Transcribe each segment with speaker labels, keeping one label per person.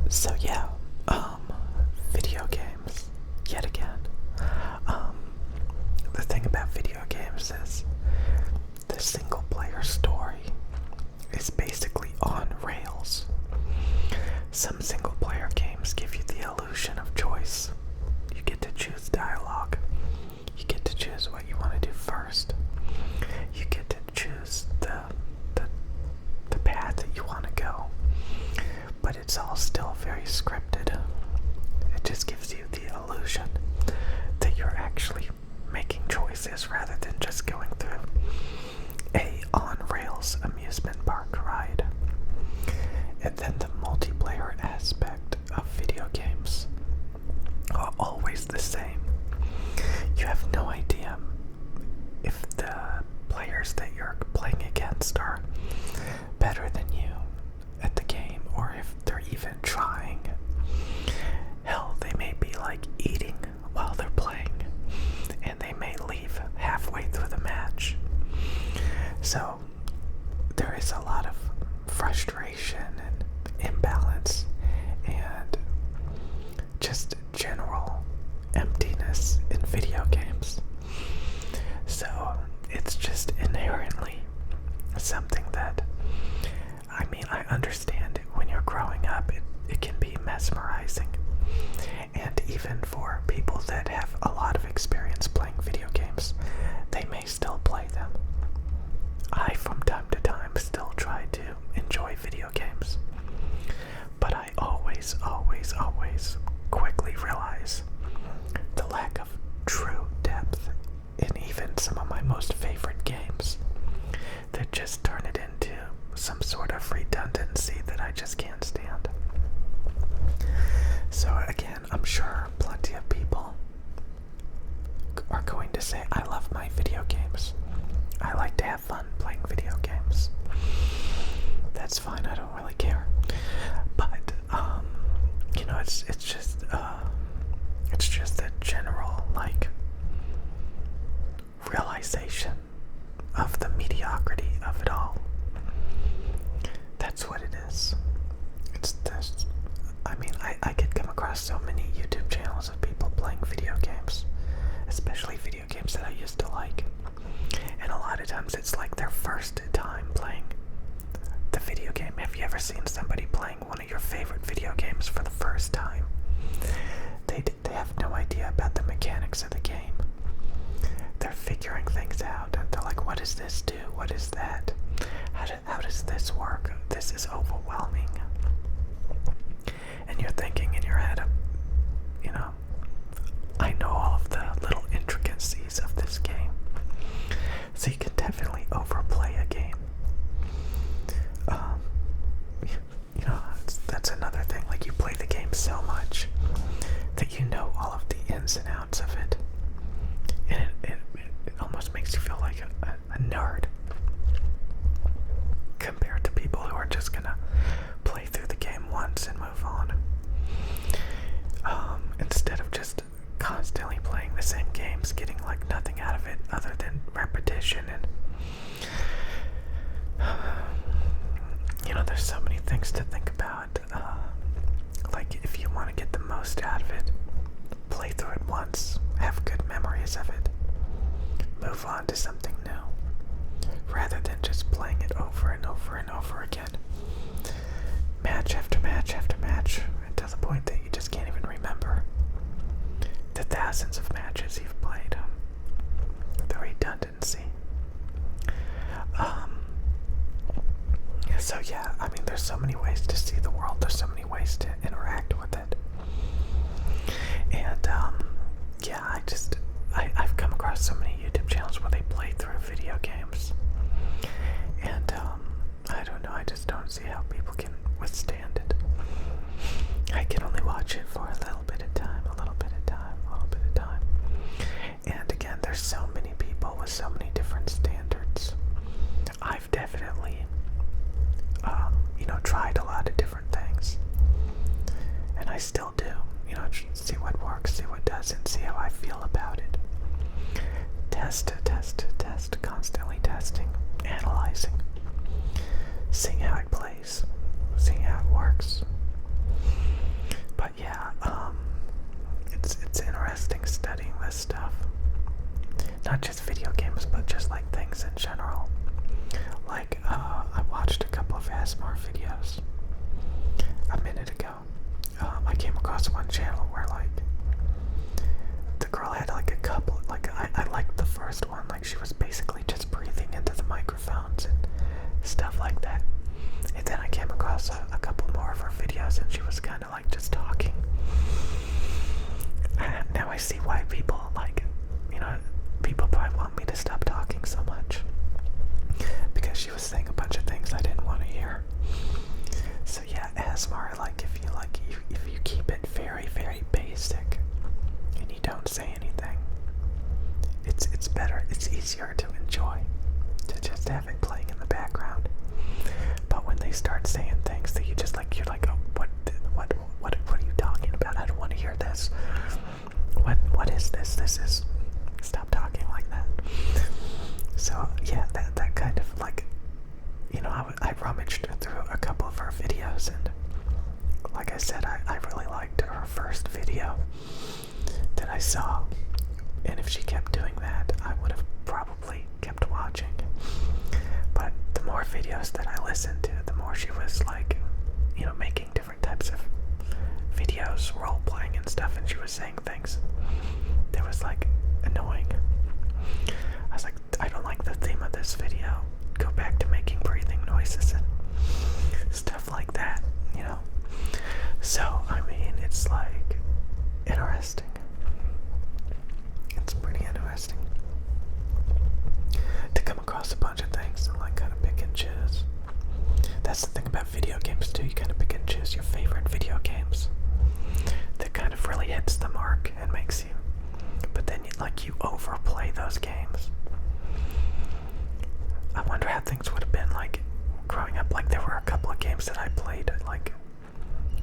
Speaker 1: So yeah, video games, yet again. Um, the thing about video games is the single player story is basically on rails. Some single player games give you the illusion of choice. You get to choose dialogue. You get to choose what you want to do first. You get to choose the path that you want to go. But it's all still very scripted. It just gives you the illusion that you're actually making choices rather than just going through a on-rails amusement park ride. And then the multiplayer aspect of video games are always the same. You have no idea if the players that you're playing against are better than you at the game, or if they're even trying. Hell, they may be like eating while they're playing, and they may leave halfway through the match. So there is a lot of frustration and imbalance and just general emptiness in video games. So it's just inherently something that, I understand it when you're growing up, it can be mesmerizing. And even for people that have a lot of experience playing video games, they may still play them. I, from time to time, still try to enjoy video games. But I always quickly realize the lack of true depth in even some of my most favorite games that just turn it into some sort of redundancy that I just can't stand. So again, I'm sure plenty of people are going to say, I love my video games. I like to have fun playing video games. That's fine, I don't really care. But, it's just that general, realization of the mediocrity of it all. That's what it is. It's this. I could come across so many YouTube channels of people playing video games, especially video games that I used to like. And a lot of times it's like their first time playing the video game. Have you ever seen somebody playing one of your favorite video games for the first time? They have no idea about the mechanics of the game. They're figuring things out. They're like, what does this do? What is that? How does this work? This is overwhelming. And you're thinking in your head, I know all of the little intricacies of this game. So you can definitely overplay a game. That's another thing. Like, you play the game so much that you know all of the ins and outs of it. And it almost makes you feel like a nerd compared to people who are just gonna play through the game once and move on. Instead of just constantly playing the same games, getting like nothing out of it other than repetition. And there's so many things to think about. Like, if you want to get the most out of it, play through it once, have good memories of it, move on to something new, rather than just playing it over and over and over again, match after match after match, to the point that you just can't even remember the thousands of matches you've played. The redundancy. So yeah, there's so many ways to see the world. There's so many ways to interact with it. And I've come across so many YouTube channels where they play through video games. And I don't know, I just don't see how people can withstand it. I can only watch it for a little bit of time, a little bit of time, a little bit of time. And again, there's so many people with so many different standards. I've definitely, tried a lot of different things. And I still do, see what works, see what doesn't, see how I feel about it. Test, constantly testing, analyzing, seeing how it plays, seeing how it works. videos a minute ago. I came across one channel where like the girl had like a couple, like I liked the first one, like she was basically just breathing into the microphones and stuff like that. And then I came across a couple more of her videos and she was kind of like just talking. Now I see why people like, people probably want me to stop talking so much, because she was saying a bunch of things I didn't want to hear. So yeah, ASMR, like if you keep it very, very basic and you don't say anything, it's better, it's easier to enjoy, to just have it playing in the background. But when they start saying things that you're like, oh, what are you talking about? I don't want to hear this. What is this? This is, stop talking like that. So yeah, that kind of like, I rummaged through a couple of her videos, and like I said, I really liked her first video that I saw, and if she kept doing that, I would have probably kept watching. But the more videos that I listened to, the more she was like, making different types of videos, role playing and stuff, and she was saying things that was like annoying. I was like, I don't like the theme of this video. Go back to making breathing noises and stuff like that, So, I mean, it's like interesting. It's pretty interesting to come across a bunch of things and like kind of pick and choose. That's the thing about video games too, you kind of pick and choose your favorite video games that kind of really hits the mark and makes you, but then you overplay those games. I wonder how things would have been like growing up. Like there were a couple of games that I played like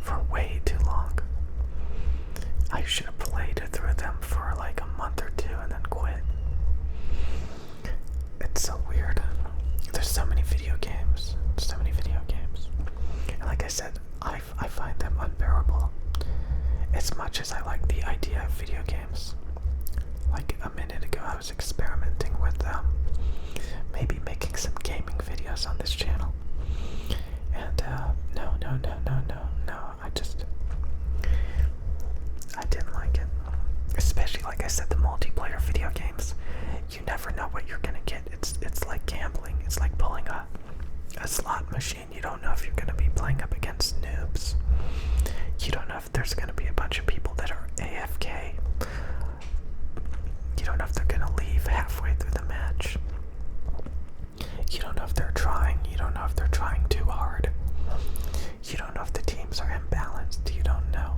Speaker 1: for way too long. I should have played through them for like a month or two and then quit. It's so weird. There's so many video games. And like I said, I find them unbearable. As much as I like the idea of video games. Like a minute ago I was experimenting with maybe making some gaming videos on this channel. And no, I didn't like it. Especially, like I said, the multiplayer video games. You never know what you're gonna get. It's like gambling. It's like pulling a slot machine. You don't know if you're gonna be playing up against noobs. You don't know if there's gonna be a bunch of people that are AFK. You don't know if they're gonna leave halfway through the match. You don't know if they're trying. You don't know if they're trying too hard. You don't know if the teams are imbalanced. You don't know.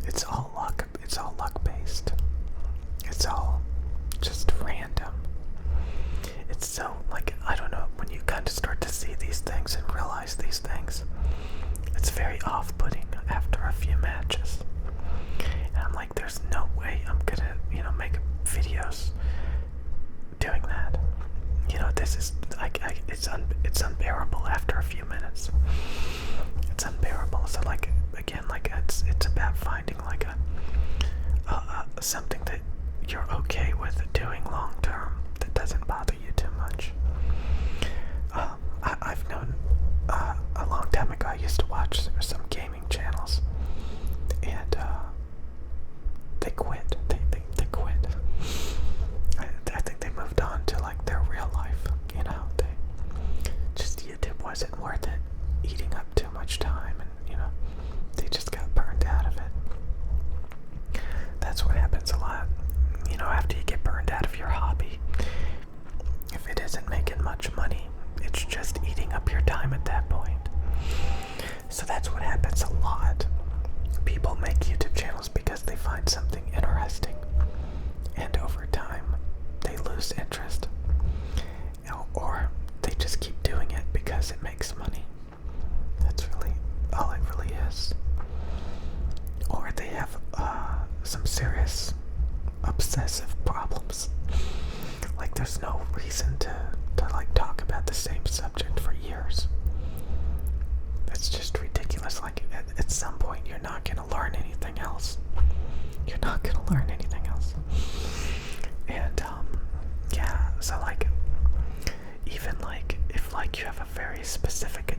Speaker 1: It's all luck. It's all luck based. It's all just random. It's so, like, I don't know, when you kind of start to see these things and realize these things, it's very off-putting after a few matches. And I'm like, there's no way I'm gonna, make videos doing that. This is, it's unbearable after a few minutes. It's unbearable. So, like, again, like, it's about finding, like, something that you're okay with doing long term that doesn't bother you too much. I've known a long time ago I used to watch some gaming channels, and they quit. They quit. I think they moved on to like their real life. YouTube wasn't worth it, eating up too much time, and they just got burned out of it. That's what happens a lot. After you get burned out of your hobby, if it isn't making much money, it's just eating up your time at that point. So that's what happens a lot. People make YouTube channels because they find something interesting, and over time, they lose interest. Or they just keep doing it because it makes money. That's really all it really is. Or they have some serious obsessive problems. Like there's no reason to like talk about the same subject for years. That's just ridiculous. Like at some point you're not gonna learn anything else. You're not gonna learn anything else. And yeah, so like even like if like you have a very specific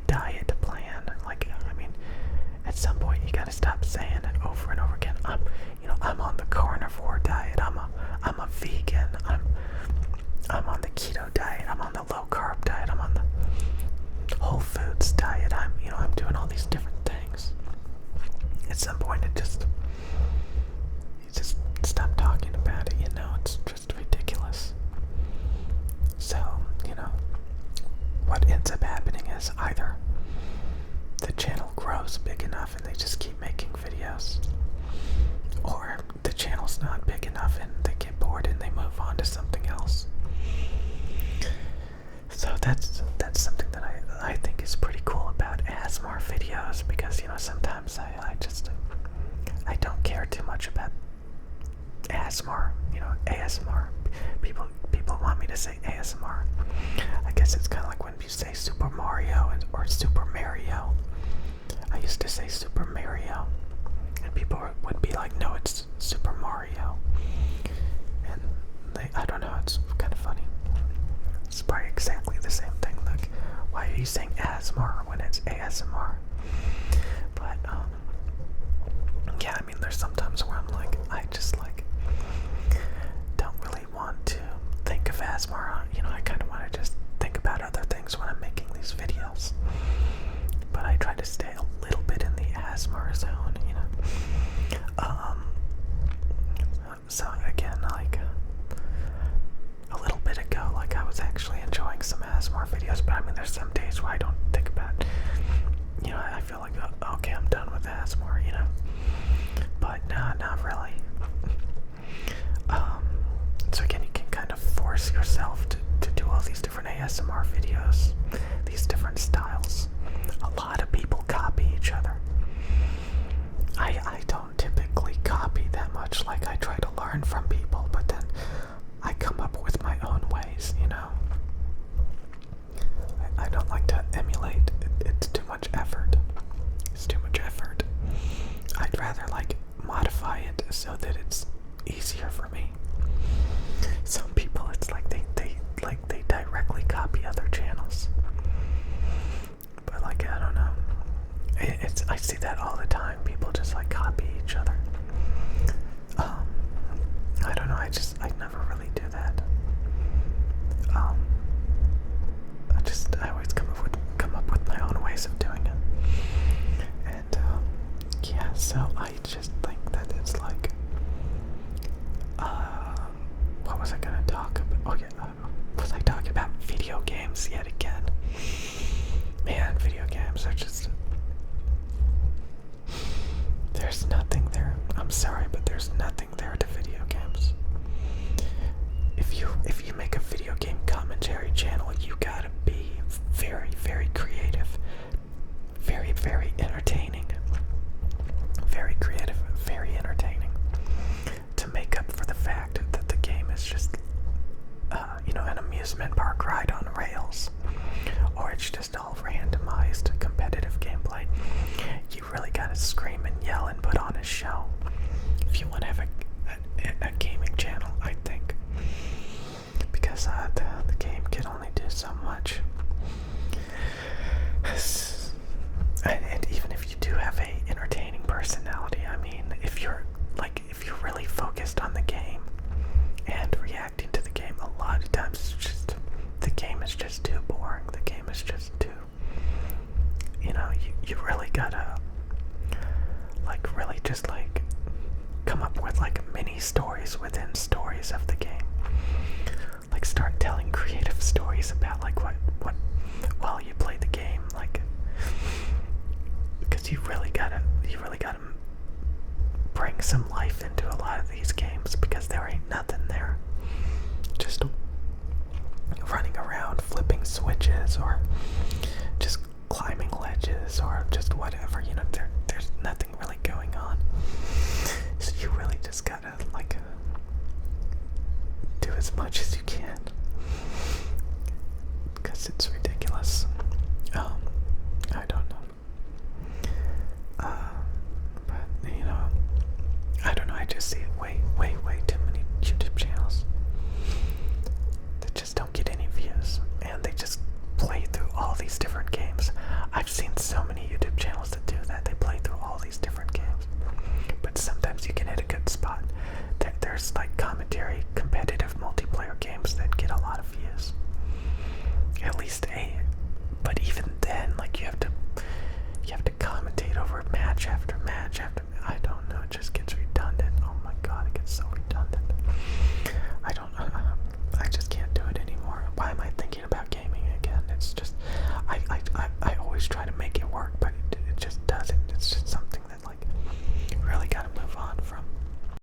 Speaker 1: enough and they just keep making videos. Or the channel's not big enough and they get bored and they move on to something else. So that's something that I think is pretty cool about ASMR videos, because sometimes I don't care too much about ASMR. ASMR. People want me to say ASMR. I guess it's kind of like when you say Super Mario or Super Mario. I used to say Super Mario, and people would be like, "No, it's Super Mario." And I don't know, it's kind of funny. It's probably exactly the same thing. Like, why are you saying ASMR when it's ASMR? But yeah, I mean, there's sometimes where I'm like, I just don't really want to think of ASMR. I kind of want to just think about other things when I'm making these videos. But I try to stay a little bit in the ASMR zone, So again, a little bit ago, I was actually enjoying some ASMR videos, but I mean, there's some days where I don't think about, I feel like, okay, I'm done with ASMR, but no, not really. So again, you can kind of force yourself to do all these different ASMR videos, these different styles. A lot of people copy each other. I don't typically copy that much. I try to learn from people, but then I come up with my own ways, I don't like to emulate. It's too much effort. It's too much effort. I'd rather modify it so that it's easier for me. Some people, it's like they directly copy other channels. But I don't know. I see that all the time. People just copy each other. I don't know. I never really do that. I always come up with my own ways of doing it. And yeah, so I just think that it's what was I gonna talk about? Oh yeah, was I talking about video games yet again? Man, video games are just... There's nothing there. I'm sorry, but there's nothing there to video games. If you make a video game commentary channel, you gotta be very, very creative. Very, very entertaining. Very creative, very entertaining. To make up for the fact that the game is just, an amusement park ride on rails. Or it's just all randomized competitive gameplay. You really gotta scream and yell and put on a show if you want to have a gaming channel, I think. Because the game can only do so much. And even if you do have a entertaining personality, I mean, if you're really focused on the game and reacting to the game, a lot of times the game is just too boring. The game is just too, you really gotta really just come up with mini stories within stories of the game. Start telling creative stories about what while you play the game, because you really gotta bring some life into a lot of these games, because there ain't nothing there. Just running around flipping switches or just climbing ledges or just whatever, there's nothing really going on. So you really just gotta do as much as you can, because it's ridiculous. I don't know. But I don't know, I just see way too many YouTube channels that just don't get any views, and they just play through all these different games. I've seen so many YouTube channels that do that. They play through all these different games, but sometimes you can hit a good spot. There's